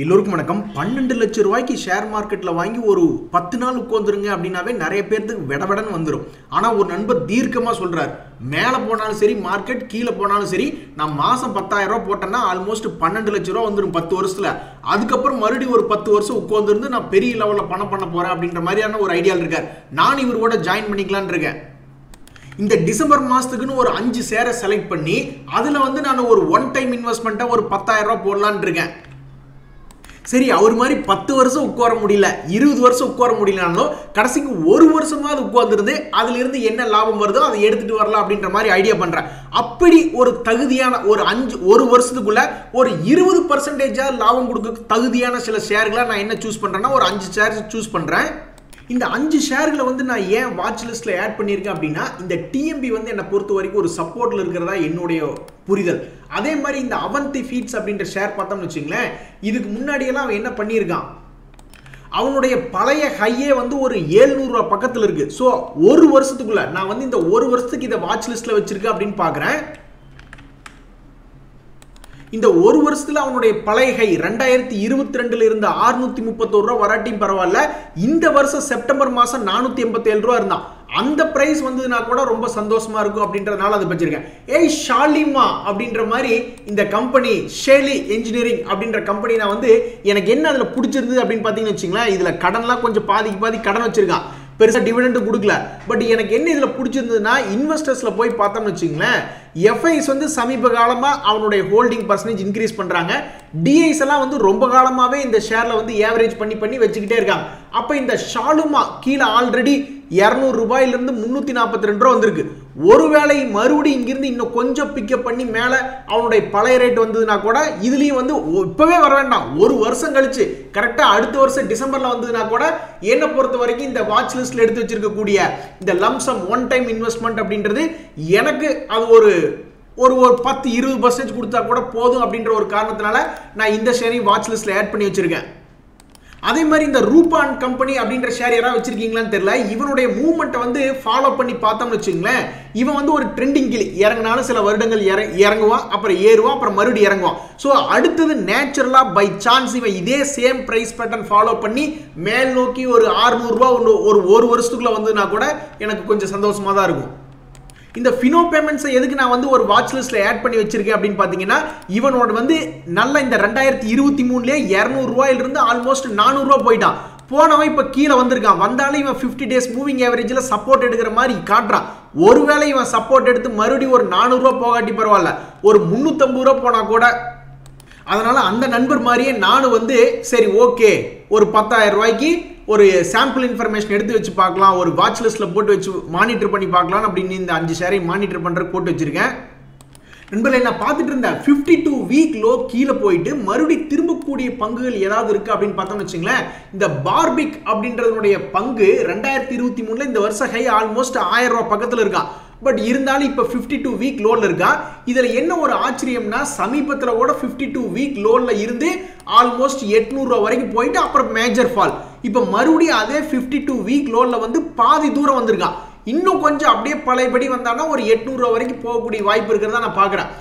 எல்லோருக்கும் வணக்கம். 12 லட்சம் ரூபாய்க்கு ஷேர் மார்க்கெட்ல வாங்கி ஒரு 10 நாள் உட்காந்துருங்க அப்படின்னாவே நிறைய பேருக்கு விடவிடன்னு வந்துடும். ஆனா ஒரு நண்பர் தீர்க்கமா சொல்றாரு, மேல போனாலும் சரி மார்க்கெட், கீழே போனாலும் சரி, நான் மாசம் 10,000 ரூபாய் போட்டேன்னா ஆல்மோஸ்ட் 12 லட்சம் ரூபாய் வந்துடும் 10 வருஷத்துல. அதுக்கப்புறம் மறுபடியும் ஒரு 10 வருஷம் உட்காந்துருந்து நான் பெரிய லெவல்ல பணம் பண்ண போறேன் அப்படின்ற மாதிரியான ஒரு ஐடியா இருக்காரு. நான் இவர் கூட ஜாயின் பண்ணிக்கலான்னு இருக்கேன். இந்த டிசம்பர் மாசத்துக்குன்னு ஒரு 5 ஷேரை செலக்ட் பண்ணி அதுல நான் ஒரு ஒன் டைம் இன்வெஸ்ட்மெண்ட்டா ஒரு 10,000 ரூபாய் போடலான்னு இருக்கேன். சரி, அவர் மாதிரி 10 வருஷம் உட்கார முடியல, 20 வருஷம் உட்கார முடியலனாலும் கடைசிக்கு ஒரு வருஷமாவது உட்கார்ந்துருந்து அதுல இருந்து என்ன லாபம் வருதோ அதை எடுத்துட்டு வரலாம் அப்படின்ற மாதிரி ஐடியா பண்றேன். அப்படி ஒரு தகுதியான ஒரு வருஷத்துக்குள்ள ஒரு 20% லாபம் கொடுக்க தகுதியான சில ஷேர்களை நான் என்ன சூஸ் பண்றேன்னா ஒரு 5 ஷேர் சூஸ் பண்றேன். இந்த 5 ஷேர்களை நான் ஏன் வாட்ச் லிஸ்ட்ல ஆட் பண்ணியிருக்கேன் அப்படின்னா, இந்த டிஎம்பி என்னை பொறுத்த வரைக்கும் ஒரு சப்போர்ட்ல இருக்கிறதா என்னுடைய புரிதல். அதே மாதிரி இந்த அவந்தி ஃபீட்ஸ் அப்படின்ற ஷேர் பார்த்தோம்னு வச்சுங்களேன், இதுக்கு முன்னாடியெல்லாம் அவன் என்ன பண்ணியிருக்கான், அவனுடைய பழைய ஹையே ஒரு 700 ரூபாய் பக்கத்தில் இருக்கு. ஸோ ஒரு வருஷத்துக்குள்ள நான் இந்த ஒரு வருஷத்துக்கு இதை வாட்ச் லிஸ்ட்ல வச்சிருக்கேன் அப்படின்னு பாக்குறேன். இந்த ஒரு வருஷத்துல அவனுடைய பழைய ஹை 2022 இருந்து 631 ரூபாய் வராட்டியும் பரவாயில்ல, இந்த வருஷம் செப்டம்பர் மாசம் 487 ரூபாய் இருந்தான். அந்த பிரைஸ் வந்ததுனா கூட ரொம்ப சந்தோஷமா இருக்கும் அப்படின்றதுனால அதை வச்சிருக்கேன். ஏய் ஷாலிமா அப்படின்ற மாதிரி இந்த கம்பெனி ஷேலி இன்ஜினியரிங் அப்படின்ற கம்பெனி நான் எனக்கு என்ன அதுல பிடிச்சிருந்தது அப்படின்னு பாத்தீங்கன்னு வச்சுங்களேன், இதுல கடன்லாம் கொஞ்சம் பாதிக்கு பாதி கடன் வச்சிருக்கான், பெருசா டிவிடெண்ட் கொடுக்கல. பட் எனக்கு என்ன இதுல பிடிச்சிருந்ததுன்னா, இன்வெஸ்டர்ஸ்ல போய் பார்த்தோம்னு வச்சுங்களேன், எஃப்ஐஸ் சமீப காலமா அவனுடைய ஹோல்டிங் பர்சன்டேஜ் இன்க்ரீஸ் பண்றாங்க. டிஐஸ் எல்லாம் ரொம்ப காலமாவே இந்த ஷேர்ல ஏவரேஜ் பண்ணி வச்சுக்கிட்டே இருக்காங்க. அப்ப இந்த ஷாலுமா கீழே ஆல்ரெடி 200 ரூபாயிலிருந்து 342 ரூபாய் வந்திருக்கு. ஒருவேளை மறுபடியும் இங்கிருந்து இன்னும் கொஞ்சம் பிக்கப் பண்ணி மேல அவனுடைய பழைய ரேட் வந்ததுன்னா கூட இதுலயும் இப்பவே வர வேண்டாம், ஒரு வருஷம் கழிச்சு கரெக்டா அடுத்த வருஷம் டிசம்பர்ல வந்ததுன்னா கூட என்ன பொறுத்த வரைக்கும் இந்த வாட்ச் லிஸ்ட்ல எடுத்து வச்சிருக்கக்கூடிய இந்த லம்சம் ஒன் டைம் இன்வெஸ்ட்மெண்ட் அப்படின்றது எனக்கு அது ஒரு 10-20% கொடுத்தா கூட போதும் அப்படின்ற ஒரு காரணத்தினால நான் இந்த ஷேரையும் வாட்ச் லிஸ்ட்ல ஆட் பண்ணி வச்சிருக்கேன். அதே மாதிரி இந்த ரூபான் கம்பெனி அப்படின்ற ஷேர் யாராவது வச்சிருக்கீங்களான்னு தெரியல, இவனுடைய மூவ்மெண்ட்டை ஃபாலோ பண்ணி பார்த்தோம்னு வச்சுங்களேன், இவன் ஒரு ட்ரெண்டிங் கிளி, இறங்கினாலும் சில வருடங்கள் இறங்குவான், அப்புறம் ஏறுவான், அப்புறம் மறுபடியும் இறங்குவான். ஸோ அடுத்தது நேச்சுரலா பை சான்ஸ் இவன் இதே சேம் பிரைஸ் பேட்டர்ன் ஃபாலோ பண்ணி மேல் நோக்கி ஒரு 600 ரூபாய் ஒரு வருஷத்துக்குள்ள வந்ததுன்னா கூட எனக்கு கொஞ்சம் சந்தோஷமா தான் இருக்கும். இந்த ஃபினோ பேமெண்ட்ஸை எதுக்கு நான் ஒரு வாட்ச் லிஸ்ட்ல ஆட் பண்ணி வச்சிருக்கேன் அப்படின்னு பாத்தீங்கன்னா, இவனோட நல்ல இந்த 2023 200 ரூபாயிலிருந்து ஆல்மோஸ்ட் 400 ரூபாய் போயிட்டான். போனவன் இப்ப கீழே வந்திருக்கான். வந்தாலும் இவன் 50 டேஸ் மூவிங் ஆவரேஜ்ல சப்போர்ட் எடுக்கிற மாதிரி காட்டுறான். ஒருவேளை இவன் சப்போர்ட் எடுத்து மறுபடியும் ஒரு 400 ரூபாய் போகாட்டி பரவாயில்ல, ஒரு 350 ரூபாய் போனா கூட, அதனால அந்த நண்பர் மாதிரியே நானும் சரி ஓகே ஒரு 10,000 ரூபாய்க்கு ஒரு சாம்பிள் இன்ஃபர்மேஷன் எடுத்து வச்சு பார்க்கலாம், ஒரு வாட்ச் லிஸ்ட்ல போட்டு வச்சு மானிட்டர் பண்ணி பார்க்கலாம் அப்படின்னு இந்த 5 ஷேரை மானிட்டர் பண்ற போட்டு வச்சிருக்கேன். நண்பர்களே, நான் பார்த்துட்டு இருந்தேன் 52 வீக் லோ கீழே போயிட்டு மறுபடியும் திரும்பக்கூடிய பங்குகள் ஏதாவது இருக்கு அப்படின்னு பார்த்தோம்னு வச்சுங்களேன், இந்த பார்பிக் அப்படின்றதுடைய பங்கு 2023 இந்த வருஷம் ஹை ஆல்மோஸ்ட் 1000 ரூபாய் பக்கத்தில் இருக்கா. பட் இருந்தாலும் இப்ப 52 வீக் லோல இருக்கா. இதுல என்ன ஒரு ஆச்சரியம்னா, சமீபத்துல கூட 52 வீக் லோல இருந்து ஆல்மோஸ்ட் 800 ரூபாய் வரைக்கும் போயிட்டு அப்புறம் மேஜர் ஃபால். இப்ப மறுபடியும் அதே 52 வீக் லோல பாதி தூரம் வந்திருக்கான். இன்னும் கொஞ்சம் அப்படியே பழையபடி வந்தானா ஒரு 800 ரூபாய் வரைக்கும் போகக்கூடிய வாய்ப்பு இருக்கிறதா நான் பாக்குறேன்.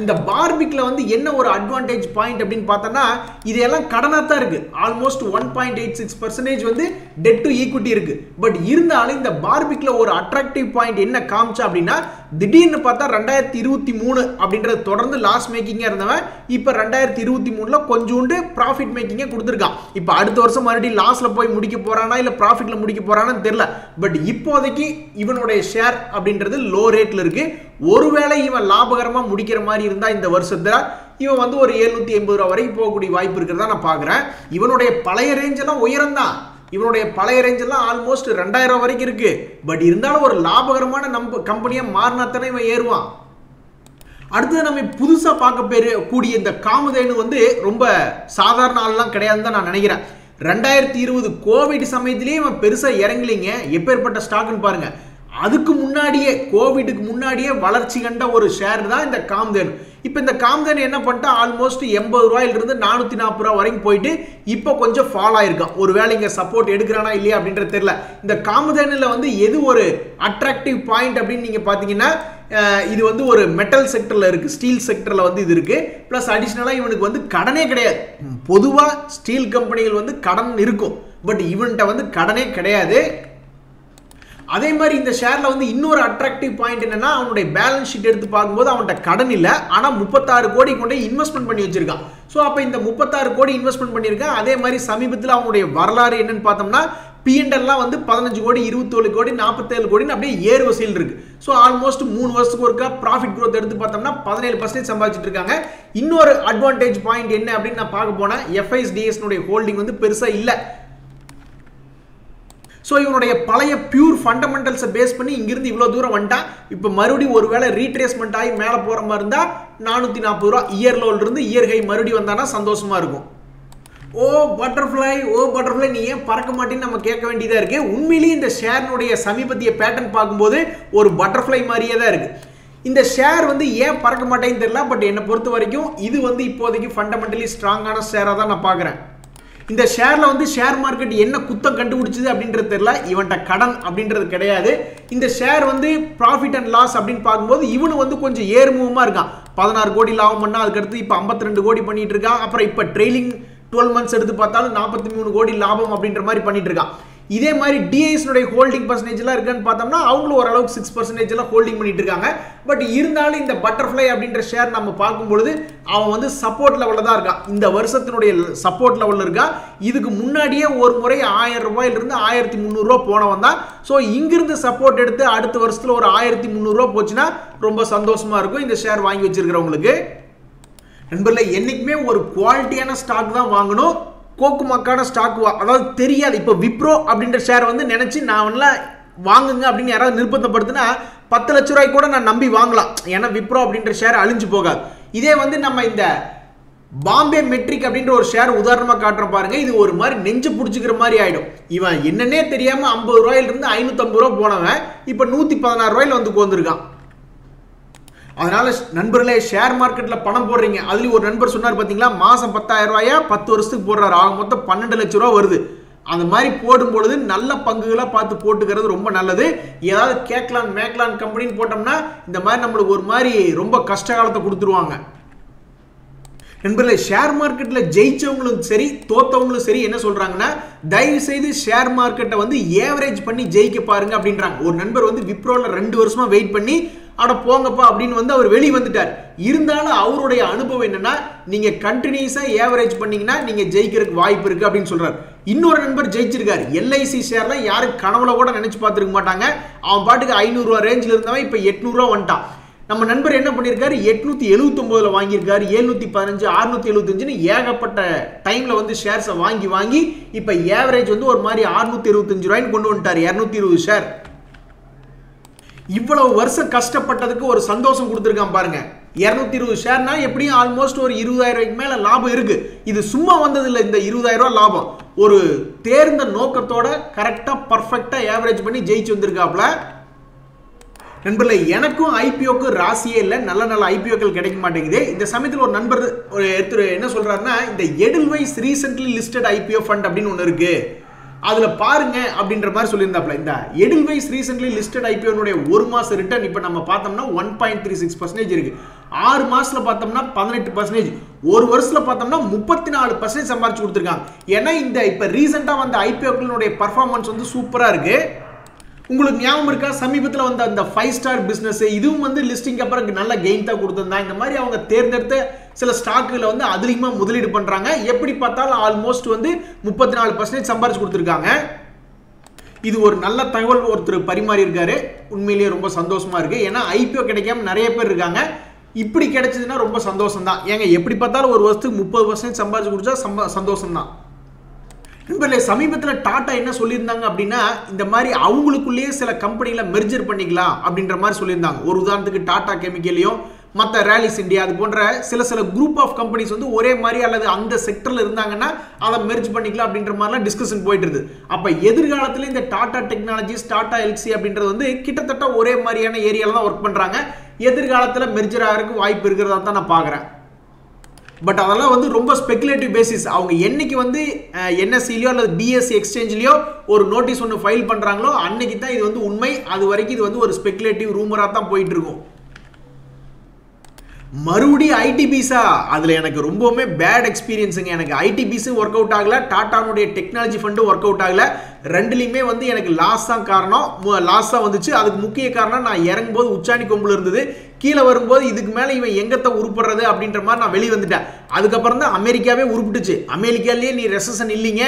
இந்த பார்பிக்ல என்ன ஒரு அட்வான்டேஜ் பாயிண்ட் அப்படின்னு பார்த்தோம்னா, இதெல்லாம் கடனா தான் இருக்கு. ஆல்மோஸ்ட் 1.86% டெட் டு ஈக்விட்டி இருக்கு. பட் இருந்தாலும் இந்த பார்பிக்ல ஒரு அட்ராக்டிவ் பாயிண்ட் என்ன காமிச்சா அப்படின்னா, திடீர்னு பார்த்தா 2023 அப்படின்றது தொடர்ந்து லாஸ் மேக்கிங்கா இருந்தவன் இப்ப 2023 கொஞ்சோண்டு ப்ராஃபிட் மேக்கிங்கா கொடுத்துருக்கான். இப்ப அடுத்த வருஷம் மறுபடியும் லாஸ்ல போய் முடிக்க போறானா இல்ல ப்ராஃபிட்ல முடிக்க போறானான்னு தெரியல. பட் இப்போதைக்கு இவனுடைய ஷேர் அப்படின்றது லோ ரேட்ல இருக்கு. ஒருவேளை இவன் லாபகரமா முடிக்கிற மாதிரி இருந்தா இந்த வருஷத்துல இவன் ஒரு 780 ரூபாய் வரைக்கும் போகக்கூடிய வாய்ப்பு இருக்கிறதா நான் பாக்குறேன். இவனுடைய பழைய ரேஞ்ச் எல்லாம் உயரம் தான், இவனுடைய பழைய ரேஞ்ச் எல்லாம் ஆல்மோஸ்ட் 2000 ரூபாய் வரைக்கும் இருக்கு. பட் இருந்தாலும் ஒரு லாபகரமான கம்பெனியா மாறினாத்தானே இவன் ஏறுவான். அடுத்தது நம்ம புதுசா பார்க்க கூடிய இந்த காமதேனு ரொம்ப சாதாரண ஆள்லாம் கிடையாதுன்னு தான் நான் நினைக்கிறேன். 2020 கோவிட் சமயத்திலேயே இவன் பெருசா இறங்கலிங்க. எப்பேற்பட்ட ஸ்டாக்னு பாருங்க. அதுக்கு முன்னாடியே கோவிடுக்கு முன்னாடியே வளர்ச்சி கண்ட ஒரு ஷேர் தான் இந்த காமதேனு. இப்போ இந்த காமதேனு என்ன பண்ணிட்டா ஆல்மோஸ்ட் 80 ரூபாயிலிருந்து 440 ரூபாய் வரைக்கும் போயிட்டு இப்போ கொஞ்சம் ஃபால் ஆயிருக்கான். ஒருவேளை இங்க சப்போர்ட் எடுக்கிறானா இல்லையா அப்படின்றது தெரியல. இந்த காமதேனுல எது ஒரு அட்ராக்டிவ் பாயிண்ட் அப்படின்னு நீங்க பாத்தீங்கன்னா, இது வந்து ஒரு மெட்டல் செக்டரில் இருக்குது, ஸ்டீல் செக்டரில் வந்து இது இருக்குது. ப்ளஸ் அடிஷ்னலாக இவனுக்கு வந்து கடனே கிடையாது. பொதுவாக ஸ்டீல் கம்பெனிகள் வந்து கடன் இருக்கும், பட் இவன்கிட்ட வந்து கடனே கிடையாது. அதே மாதிரி இந்த ஷேரில் வந்து இன்னொரு அட்ராக்டிவ் பாயிண்ட் என்னன்னா, அவனுடைய பேலன்ஸ் ஷீட் எடுத்து பார்க்கும்போது அவன்கிட்ட கடன் இல்லை, ஆனால் 36 கோடி கொண்டு இன்வெஸ்ட்மெண்ட் பண்ணி வச்சிருக்கான். ஸோ அப்போ இந்த 36 கோடி இன்வெஸ்ட்மெண்ட் பண்ணியிருக்கான். அதே மாதிரி சமீபத்தில் அவனுடைய வரலாறு என்னன்னு பார்த்தோம்னா, P&Lலாம் வந்து 15 கோடி, 27 கோடி, 47 கோடின்னு அப்படியே ஏறு வசூல் இருக்கு. ஸோ ஆல்மோஸ்ட் 3 வருஷத்துக்கு ஒருக்கா ப்ராஃபிட் க்ரோத் எடுத்து பார்த்தோம்னா 17% சம்பாதிச்சிட்டு இருக்காங்க. இன்னொரு அட்வான்டேஜ் பாயிண்ட் என்ன அப்படின்னு நான் பார்க்க போனால், FISDS ஹோல்டிங் வந்து பெருசாக இல்லை. ஸோ இவனுடைய பழைய பியூர் ஃபண்டமெண்டல்ஸை பேஸ் பண்ணி இங்கிருந்து இவ்வளோ தூரம் வந்துட்டான். இப்போ மறுபடியும் ஒரு வேளை ரீட்ரேஸ்மெண்ட் ஆகி மேலே போகிற மாதிரி இருந்தால் 440 ரூபா இயர் லோவிலிருந்து இயர் ஹை மறுபடியும் வந்தானா சந்தோஷமாக இருக்கும். ஓ பட்டர்ஃப்ளை நீ ஏன் பறக்க மாட்டேன்னு நம்ம கேட்க வேண்டியதாக இருக்குது. உண்மையிலேயே இந்த ஷேர்னுடைய சமீபத்திய பேட்டர்ன் பார்க்கும்போது ஒரு பட்டர்ஃப்ளை மாதிரியே தான் இருக்குது. இந்த ஷேர் வந்து ஏன் பறக்க மாட்டேன்னு தெரியல, பட் என்னை பொறுத்த வரைக்கும் இது வந்து இப்போதைக்கு ஃபண்டமெண்டலி ஸ்ட்ராங்கான ஷேராக தான் நான் பார்க்குறேன். இந்த ஷேரில் வந்து ஷேர் மார்க்கெட் என்ன குத்தம் கண்டுபிடிச்சது அப்படின்றது தெரியல. இவன்ட்ட கடன் அப்படின்றது கிடையாது. இந்த ஷேர் வந்து ப்ராஃபிட் அண்ட் லாஸ் அப்படின்னு பார்க்கும்போது இவனு வந்து கொஞ்சம் ஏறுமுகமாக இருக்கான். 16 கோடி லாபம் பண்ணால் அதுக்கடுத்து இப்போ 52 கோடி பண்ணிட்டு இருக்கான். அப்புறம் இப்போ ட்ரெயிலிங் 12 months எடுத்து பார்த்தாலும் 43 கோடி லாபம் அப்படின்ற மாதிரி பண்ணிட்டு இருக்கான். இதே மாதிரி டிஐஎஸ்னுடைய ஹோல்டிங் பர்சன்டேஜ்லாம் இருக்குன்னு பார்த்தோம்னா அவங்களும் ஓரளவுக்கு 6% ஹோல்டிங் பண்ணிட்டு இருக்காங்க. பட் இருந்தாலும் இந்த பட்டர்ஃப்ளை அப்படின்ற ஷேர் நம்ம பார்க்கும்பொழுது அவன் வந்து சப்போர்ட் லெவலில் தான் இருக்கான். இந்த வருஷத்தினுடைய சப்போர்ட் லெவலில் இருக்கா. இதுக்கு முன்னாடியே ஒரு முறை 1000 ரூபாயிலிருந்து 1300 ரூபா போனவன் தான். ஸோ இங்கிருந்து சப்போர்ட் எடுத்து அடுத்த வருஷத்தில் ஒரு 1300 ரூபா போச்சுன்னா ரொம்ப சந்தோஷமா இருக்கும் இந்த ஷேர் வாங்கி வச்சிருக்கிறவங்களுக்கு. நண்பர்களே, என்னைக்குமே ஒரு குவாலிட்டியான ஸ்டாக் தான் வாங்கணும். கோக்குமக்கான ஸ்டாக் அதாவது தெரியாது. இப்போ விப்ரோ அப்படின்ற ஷேர் வந்து நினைச்சு நான் வாங்குங்க அப்படின்னு யாராவது நிர்பந்தப்படுத்தினா 10 லட்ச ரூபாய்க்கு கூட நான் நம்பி வாங்கலாம். ஏன்னா விப்ரோ அப்படின்ற ஷேர் அழிஞ்சு போகாது. இதே வந்து நம்ம இந்த பாம்பே மெட்ரிக் அப்படின்ற ஒரு ஷேர் உதாரணமாக காட்டுறோம் பாருங்க. இது ஒரு மாதிரி நெஞ்சு பிடிச்சிக்கிற மாதிரி ஆயிடும். இவன் என்னன்னே தெரியாம 50 ரூபாயிலிருந்து 550 ரூபா போனவன் இப்போ 116 ரூபாயில வந்து கோந்திருக்கான். அதனால நண்பர்களே, ஷேர் மார்க்கெட்ல பணம் போடுறீங்க. அதுலயும் ஒரு நண்பர் சொன்னார் பாத்தீங்களா, மாசம் 10,000 ரூபாயா 10 வருஷத்துக்கு போடுறாரு, ஆக மொத்தம் 12 லட்சம் ரூபா வருது. அந்த மாதிரி போடும்பொழுது நல்ல பங்குகளை பார்த்து போட்டுக்கிறது ரொம்ப நல்லது. ஏதாவது மேக்லான் கம்பெனின்னு போட்டோம்னா இந்த மாதிரி நம்மளுக்கு ஒரு மாதிரி ரொம்ப கஷ்ட காலத்தை கொடுத்துருவாங்க. நண்பர்களே, ஷேர் மார்க்கெட்ல ஜெயிச்சவங்களும் சரி தோத்தவங்களும் சரி என்ன சொல்றாங்கன்னா, தயவு செய்து ஷேர் மார்க்கெட்டை வந்து ஏவரேஜ் பண்ணி ஜெயிக்க பாருங்க அப்படின்றாங்க. ஒரு நண்பர் வந்து விப்ரோல 2 வருஷமா வெயிட் பண்ணி அட போங்கப்பா அப்படின்னு வந்து அவர் வெளியே வந்துட்டார். இருந்தாலும் அவருடைய அனுபவம் என்னன்னா, நீங்க கண்டினியூஸா ஏவரேஜ் பண்ணீங்கன்னா நீங்க ஜெயிக்கிறதுக்கு வாய்ப்பு இருக்கு அப்படின்னு சொல்றாரு. இன்னொரு நண்பர் ஜெயிச்சிருக்காரு. LIC ஷேர்ல யாரும் கனவுல கூட நினைச்சு பார்த்துருக்க மாட்டாங்க. அவன் பாட்டுக்கு 500 ரூபா ரேஞ்சில் இருந்தவன் இப்ப 800 ரூபா வந்துட்டான். நம்ம நண்பர் என்ன பண்ணியிருக்காரு, 879 வாங்கியிருக்காரு, 715, 675ன்னு ஏகப்பட்ட டைம்ல வந்து ஷேர்ஸை வாங்கி இப்ப ஏவரேஜ் வந்து ஒரு மாதிரி 675 ரூபாய்ன்னு கொண்டு வந்துட்டாரு. 220 ஷேர். இவ்வளவு வருஷம் கஷ்டப்பட்டதுக்கு ஒரு சந்தோஷம் கொடுத்துருக்கான் பாருங்க. 220 ஷேர்னா எப்படியும் ஆல்மோஸ்ட் ஒரு 20,000 ரூபாய்க்கு மேல லாபம் இருக்கு. இது சும்மா வந்தது இல்லை. இந்த 20,000 ரூபாய் லாபம் ஒரு தேர்ந்த நோக்கத்தோட கரெக்டா பர்ஃபெக்டா ஏவரேஜ் பண்ணி ஜெயிச்சு வந்திருக்காப்ல. நண்பர்களே, எனக்கும் ஐபிஓக்கு ராசியே இல்லை. நல்ல ஐபிஓக்கள் கிடைக்க மாட்டேங்குது. இந்த சமயத்தில் ஒரு நண்பர் என்ன சொல்றாருன்னா, இந்த Edelweiss recently listed IPO fund அப்படின்னு ஒன்று இருக்கு, அதுல பாருங்க அப்படின்ற மாதிரி சொல்லியிருந்தாப்ல. இந்த எடில்வைஸ் ரீசென்ட்லி லிஸ்டட் ஐபிஓனுடைய ஒரு மாச ரிட்டர்ன் இப்போ நம்ம பார்த்தோம்னா 1.36% இருக்கு. 6 மாசத்துல பார்த்தோம்னா 18%, ஒரு வருஷத்துல பார்த்தோம்னா 34% சம்பாரிச்சு கொடுத்துருக்காங்க. ஏன்னா இந்த இப்போ ரீசெண்டா வந்த ஐபிஓக்களுடைய பர்ஃபார்மன்ஸ் வந்து சூப்பரா இருக்கு. உங்களுக்கு ஞாபகம் இருக்கா, சமீபத்தில் வந்த அந்த 5 ஸ்டார் பிசினஸ் இதுவும் வந்து லிஸ்டிங் அப்புறம் நல்ல கெயின் தான் கொடுத்துருந்தாங்க. இந்த மாதிரி அவங்க தேர்ந்தெடுத்த சில ஸ்டாக்குகளை வந்து அதிகமாக முதலீடு பண்றாங்க. எப்படி பார்த்தாலும் ஆல்மோஸ்ட் வந்து 34% சம்பாரிச்சு கொடுத்துருக்காங்க. இது ஒரு நல்ல தகவல் ஒருத்தர் பரிமாறி இருக்காரு. உண்மையிலேயே ரொம்ப சந்தோஷமா இருக்கு. ஏன்னா ஐபிஓ கிடைக்காம நிறைய பேர் இருக்காங்க. இப்படி கிடைச்சதுன்னா ரொம்ப சந்தோஷம் தான். ஏங்க எப்படி பார்த்தாலும் ஒரு வருஷத்துக்கு 30% சம்பாரிச்சு கொடுத்தா சந்தோஷம் தான். நண்பர்களே, சமீபத்தில் டாடா என்ன சொல்லியிருந்தாங்க அப்படின்னா, இந்த மாதிரி அவங்களுக்குள்ளேயே சில கம்பெனிகளை மெர்ஜர் பண்ணிக்கலாம் அப்படின்ற மாதிரி சொல்லியிருந்தாங்க. ஒரு உதாரணத்துக்கு டாடா கெமிக்கலையும் மற்ற ரேலிஸ் இந்தியா அது போன்ற சில குரூப் ஆஃப் கம்பெனிஸ் வந்து ஒரே மாதிரி அல்லது அந்த செக்டர்ல இருந்தாங்கன்னா அதை மெர்ஜ் பண்ணிக்கலாம் அப்படின்ற மாதிரிலாம் டிஸ்கஷன் போயிட்டு இருக்கு. அப்போ எதிர்காலத்தில் இந்த டாடா டெக்னாலஜிஸ், டாடா எல்சி அப்படின்றது வந்து கிட்டத்தட்ட ஒரே மாதிரியான ஏரியாவில் தான் ஒர்க் பண்ணுறாங்க. எதிர்காலத்தில் மெர்ஜர் ஆகிறதுக்கு வாய்ப்பு இருக்கிறதா தான் நான் பார்க்குறேன். பட் அதெல்லாம் வந்து ரொம்ப ஸ்பெகுலேட்டிவ் பேசிஸ். அவங்க என்னைக்கு வந்து NSE-லயோ அல்லது BSE எக்ஸ்சேஞ்சிலையோ ஒரு நோட்டீஸ் ஒன்று ஃபைல் பண்ணுறாங்களோ அன்னைக்கு தான் இது வந்து உண்மை. அது வரைக்கும் இது வந்து ஒரு ஸ்பெகுலேட்டிவ் ரூமராக தான் போயிட்டு இருக்கும். மறுபடியும் ஐடிபிஸா அதில் எனக்கு ரொம்பவுமே பேட் எக்ஸ்பீரியன்ஸுங்க. எனக்கு ஐடிபிஸு ஒர்க் அவுட் ஆகலை, டாட்டானுடைய டெக்னாலஜி ஃபண்டு ஒர்க் அவுட் ஆகலை. ரெண்டுலேயுமே வந்து எனக்கு லாஸ் தான் காரணம், லாஸ் தான் வந்துச்சு. அதுக்கு முக்கிய காரணம் நான் இறங்கும்போது உச்சாணி கொம்பில் இருந்தது, கீழே வரும்போது இதுக்கு மேலே இவன் எங்கத்தை உருப்படுறது அப்படின்ற மாதிரி நான் வெளியே வந்துட்டேன். அதுக்கப்புறம் தான் அமெரிக்காவே உருப்பிட்டுச்சு. அமெரிக்காலேயே நீ ரெசன் இல்லைங்க,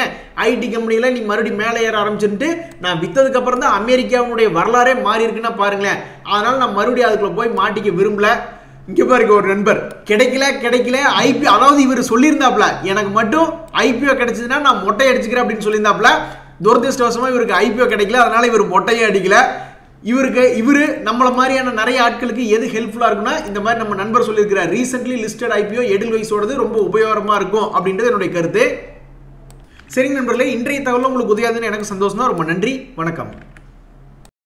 ஐடி கம்பெனியில் நீ மறுபடியும் மேலே ஏற ஆரம்பிச்சுட்டு நான் விற்றதுக்கப்புறம் தான் அமெரிக்காவுடைய வரலாறே மாறி இருக்குன்னா பாருங்களேன். அதனால் நான் மறுபடியும் அதுக்குள்ளே போய் மாட்டிக்க விரும்பல. இங்கே பாருங்க, ஒரு நண்பர் கிடைக்கல ஐபிஓ, அதாவது இவர் சொல்லியிருந்தாப்ல எனக்கு மட்டும் ஐபிஓ கிடைச்சதுன்னா நான் மொட்டை அடிச்சுக்கிறேன் அப்படின்னு சொல்லியிருந்தாப்ல. துரதிருஷ்டவசமாக இவருக்கு ஐபிஓ கிடைக்கல, அதனால இவர் மொட்டையே அடிக்கல. இவரு நம்மள மாதிரியான நிறைய ஆட்களுக்கு எது ஹெல்ப்ஃபுல்லாக இருக்குன்னா, இந்த மாதிரி நம்ம நண்பர் சொல்லியிருக்கிறார் ரீசென்ட்லி லிஸ்டட் ஐபிஓ எடில்வைஸோடது ரொம்ப உபயோகமாக இருக்கும் அப்படின்றது என்னுடைய கருத்து. சரிங்க நண்பர்களே, இன்றைய தகவல் உங்களுக்கு உதவியாதுன்னு எனக்கு சந்தோஷம் தான். ரொம்ப நன்றி, வணக்கம்.